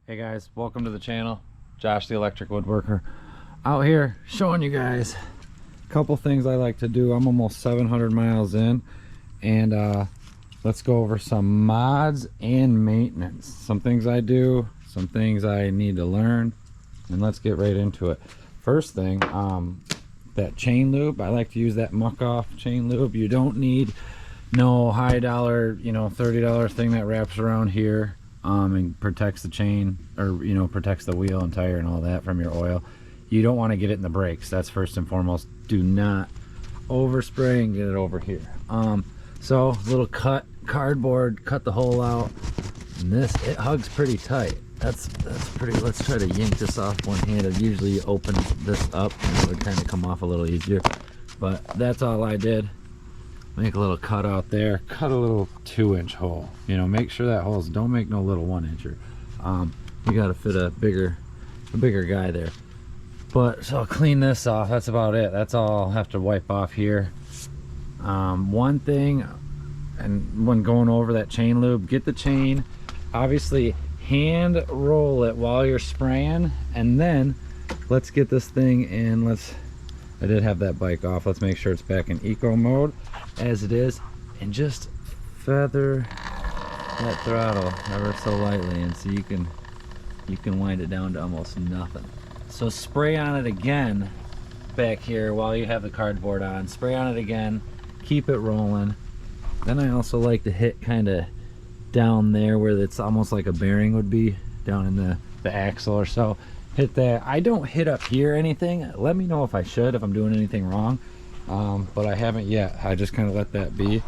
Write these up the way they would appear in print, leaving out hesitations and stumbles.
Hey guys, welcome to the channel. Josh the Electric Woodworker out here showing you guys a couple things I like to do. I'm almost 700 miles in, and let's go over some mods and maintenance. Some things I do, some things I need to learn, and let's get right into it. First thing, that chain lube. I like to use that muck off chain lube. You don't need no high dollar, $30 thing that wraps around here and protects the chain, or protects the wheel and tire and all that from your oil. You don't want to get it in the brakes. That's first and foremost. Do not overspray and get it over here. So little cardboard, cut the hole out, and it hugs pretty tight. That's pretty. Let's try to yank this off one-handed. Usually you open this up and it would kind of come off a little easier, but that's all I did. Make a little cut out there, cut a little 2-inch hole. Make sure that holes, don't make no little 1-incher. You got to fit a bigger guy there. But so I'll clean this off. That's about it. That's all I'll have to wipe off here. One thing, and when going over that chain lube, get the chain, obviously hand roll it while you're spraying, and then let's get this thing in. I did have that bike off. Let's make sure it's back in eco mode as it is, and just feather that throttle ever so lightly, and so you can wind it down to almost nothing. So spray on it again back here while you have the cardboard on. Spray on it again, keep it rolling. Then I also like to hit kind of down there where it's almost like a bearing would be, down in the axle or so. Hit that. I don't hit up here anything. Let me know if I should, if I'm doing anything wrong, but I haven't yet. I just kind of let that be.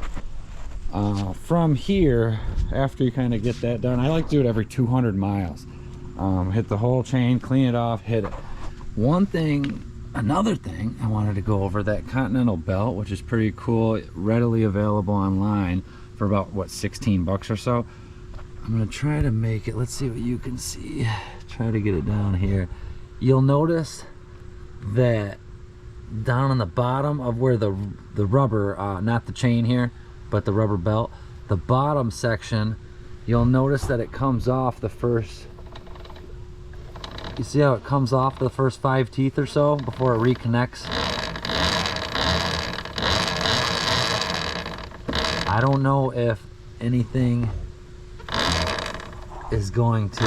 From here, after you kind of get that done, I like to do it every 200 miles. Hit the whole chain, clean it off, hit it. Another thing I wanted to go over, that Continental belt, which is pretty cool, readily available online for about, what, 16 bucks or so. I'm gonna try to make it, let's see what you can see. Try to get it down here. You'll notice that down on the bottom of where the rubber, not the chain here, but the rubber belt, the bottom section, you'll notice that it comes off the first, you see how it comes off the first 5 teeth or so before it reconnects? I don't know if anything is going to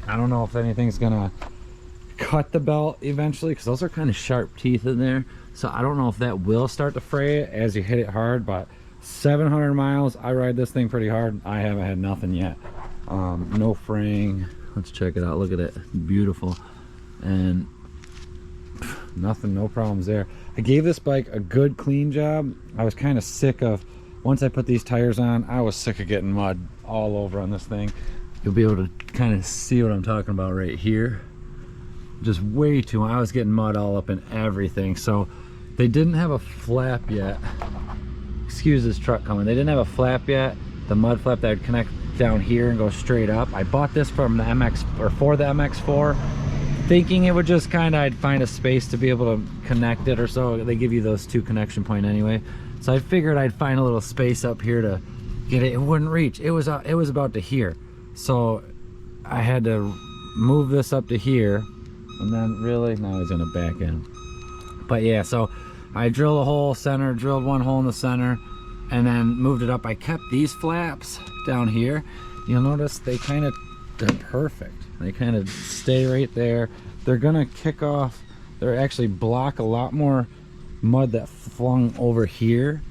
I don't know if anything's gonna cut the belt eventually, because those are kind of sharp teeth in there. So I don't know if that will start to fray it as you hit it hard, but 700 miles, I ride this thing pretty hard. I haven't had nothing yet. No fraying. Let's check it out. Look at it. Beautiful. And nothing, no problems there. I gave this bike a good clean job. I was kind of sick of, once I put these tires on, I was sick of getting mud all over on this thing. You'll be able to kind of see what I'm talking about right here. Just way too much. I was getting mud all up in everything. So they didn't have a flap yet. Excuse this truck coming. They didn't have a flap yet. The mud flap that would connect down here and go straight up. I bought this from the for the MX4, thinking it would just kind of, I'd find a space to be able to connect it or so. They give you those 2 connection point anyway. So I figured I'd find a little space up here to get it. It wouldn't reach. It was about to here. So I had to move this up to here, and then really, now he's gonna back in. But yeah, so I drilled a hole center, drilled one hole in the center, and then moved it up. I kept these flaps down here. You'll notice they're perfect. They kind of stay right there. They're gonna kick off. They're actually block a lot more mud that flung over here,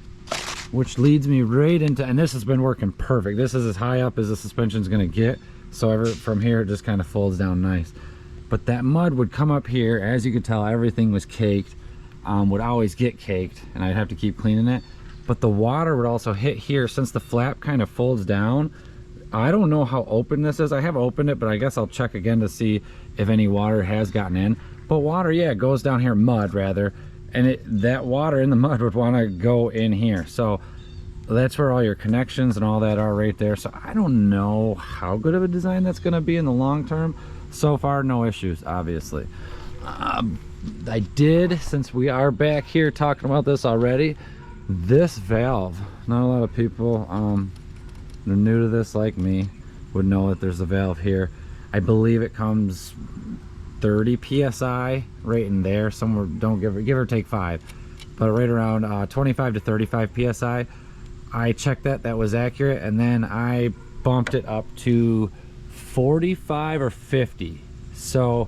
which leads me right into, and this has been working perfect. This is as high up as the suspension's gonna get, so from here it just kind of folds down nice. But that mud would come up here. As you could tell, everything was caked, would always get caked, and I'd have to keep cleaning it. But the water would also hit here. Since the flap kind of folds down, I don't know how open this is. I have opened it, but I guess I'll check again to see if any water has gotten in. But water, yeah, it goes down here, mud rather, and that water in the mud would want to go in here. So that's where all your connections and all that are right there. So I don't know how good of a design that's going to be in the long term. So far, no issues, obviously. I did, since we are back here talking about this already, this valve, not a lot of people are new to this like me. would know that there's a valve here. I believe it comes 30 psi right in there somewhere. Don't give or take 5, but right around 25 to 35 psi. I checked that was accurate, and then I bumped it up to 45 or 50. So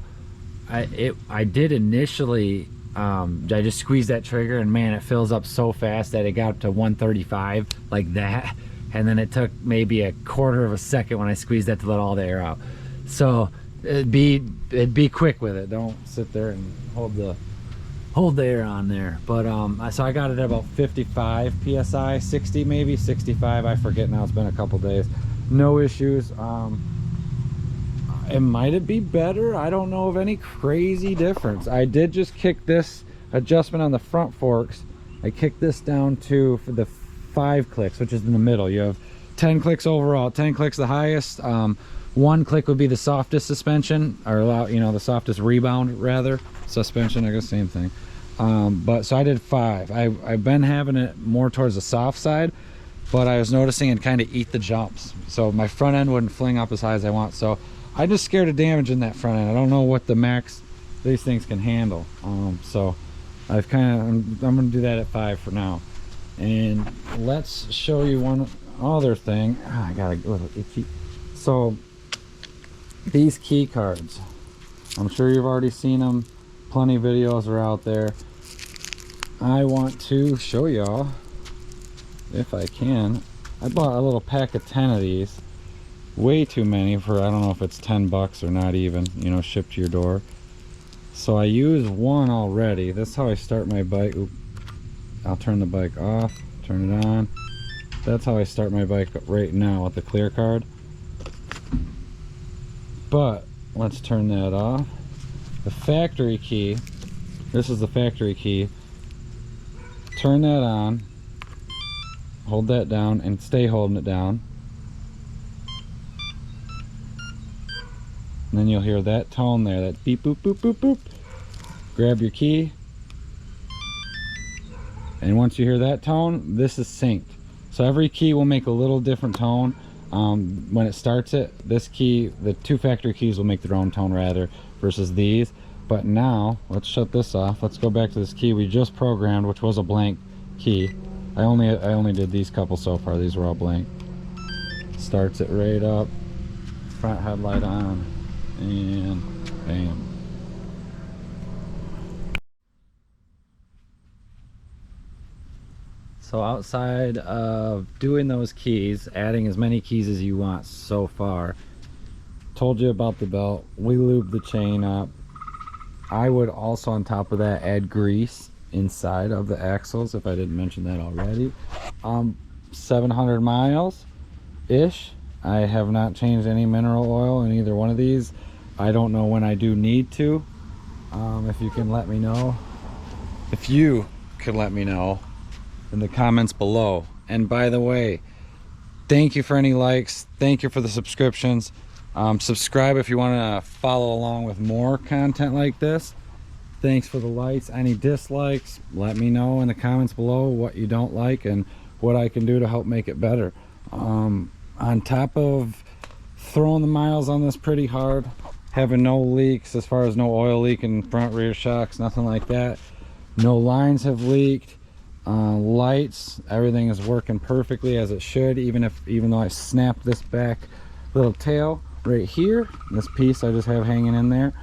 I did initially I just squeezed that trigger, and man, it fills up so fast that it got up to 135 like that, and then it took maybe a quarter of a second when I squeezed that to let all the air out. So it'd be quick with it. Don't sit there and hold the air on there. But so I got it at about 55 psi, 60 maybe 65, I forget now, it's been a couple days. No issues. It might be better. I don't know of any crazy difference. I did just kick this adjustment on the front forks. I kicked this down to for the 5 clicks, which is in the middle. You have 10 clicks overall. 10 clicks the highest. 1 click would be the softest suspension, or the softest rebound rather. Suspension, I guess same thing. But so I did 5. I've been having it more towards the soft side, but I was noticing it kind of eat the jumps. So my front end wouldn't fling up as high as I want. So I'm just scared of damaging that front end. I don't know what the max these things can handle. So I'm gonna do that at 5 for now. And let's show you one other thing. I got a little itchy. So these key cards, I'm sure you've already seen them. Plenty of videos are out there. I want to show y'all, if I can. I bought a little pack of 10 of these. Way too many for, I don't know if it's 10 bucks or not even, shipped to your door. So I used one already. That's how I start my bike. Oop. I'll turn the bike off, turn it on. That's how I start my bike right now with the clear card. But let's turn that off. The factory key, this is the factory key. Turn that on, hold that down, and stay holding it down. And then you'll hear that tone there, that beep, boop, boop, boop, boop. Grab your key. And once you hear that tone, this is synced. So every key will make a little different tone. When it starts it, this key, the 2 factory keys will make their own tone rather, versus these. But now, let's shut this off. Let's go back to this key we just programmed, which was a blank key. I only did these couple so far. These were all blank. Starts it right up. Front headlight on. And bam. So outside of doing those keys, adding as many keys as you want so far, told you about the belt. We lubed the chain up. I would also, on top of that, add grease inside of the axles, if I didn't mention that already. 700 miles ish. I have not changed any mineral oil in either one of these. I don't know when I do need to. If you can let me know. If you could let me know in the comments below. And by the way, thank you for any likes. Thank you for the subscriptions. Subscribe if you want to follow along with more content like this. Thanks for the likes. Any dislikes, let me know in the comments below what you don't like and what I can do to help make it better. On top of throwing the miles on this pretty hard, having no leaks as far as no oil leak in front rear shocks, nothing like that. No lines have leaked. Lights, everything is working perfectly as it should, even though I snapped this back little tail right here, this piece I just have hanging in there.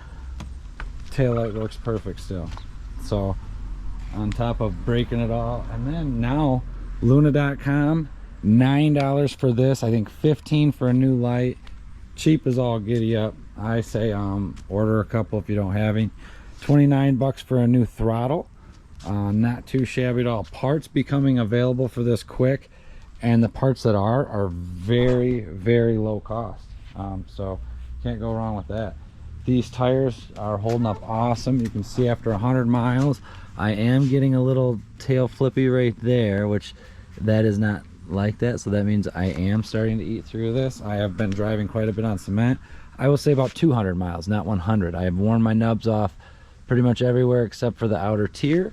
Tail light works perfect still. So on top of breaking it all, and then now Luna.com, $9 for this, I think $15 for a new light. Cheap as all giddy up. I say order a couple if you don't have any. 29 bucks for a new throttle. Not too shabby at all. Parts becoming available for this quick, and the parts that are very, very low cost. So can't go wrong with that. These tires are holding up awesome. You can see after 100 miles I am getting a little tail flippy right there, which that is not like that, so that means I am starting to eat through this. I have been driving quite a bit on cement. I will say about 200 miles, not 100. I have worn my nubs off pretty much everywhere except for the outer tier.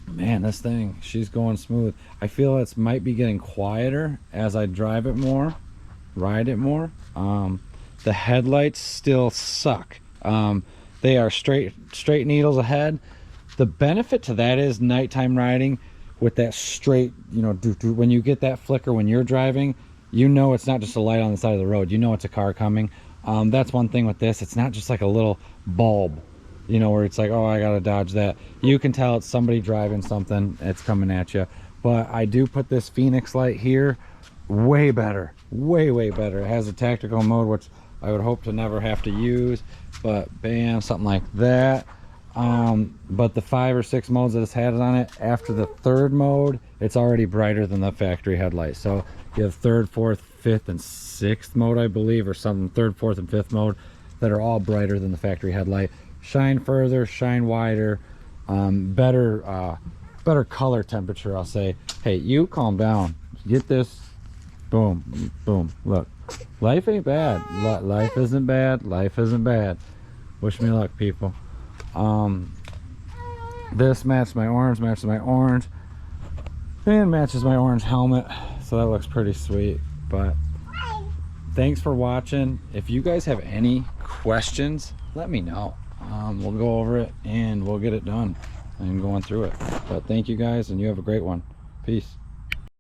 Man, this thing, she's going smooth. I feel it might be getting quieter as I drive it more, ride it more. The headlights still suck. They are straight needles ahead. The benefit to that is nighttime riding with that straight, you know, when you get that flicker when you're driving, you know it's not just a light on the side of the road. You know it's a car coming. That's one thing with this. It's not just like a little bulb, you know, where it's like, oh, I gotta dodge that. You can tell it's somebody driving something. It's coming at you. But I do put this Phoenix light here. Way better. Way better. It has a tactical mode, which I would hope to never have to use, but bam, something like that. But the 5 or 6 modes that it's had on it, after the 3rd mode, it's already brighter than the factory headlight. So you have 3rd, 4th, 5th, and 6th mode, I believe, or something, 3rd, 4th, and 5th mode that are all brighter than the factory headlight. Shine further, shine wider, better color temperature, I'll say. Hey, you calm down. Get this. Boom, boom. Look, life ain't bad. Life isn't bad. Life isn't bad. Wish me luck, people. This matches my orange, and matches my orange helmet, so that looks pretty sweet. But thanks for watching. If you guys have any questions, let me know. We'll go over it and we'll get it done and going through it. But thank you guys, and you have a great one. Peace.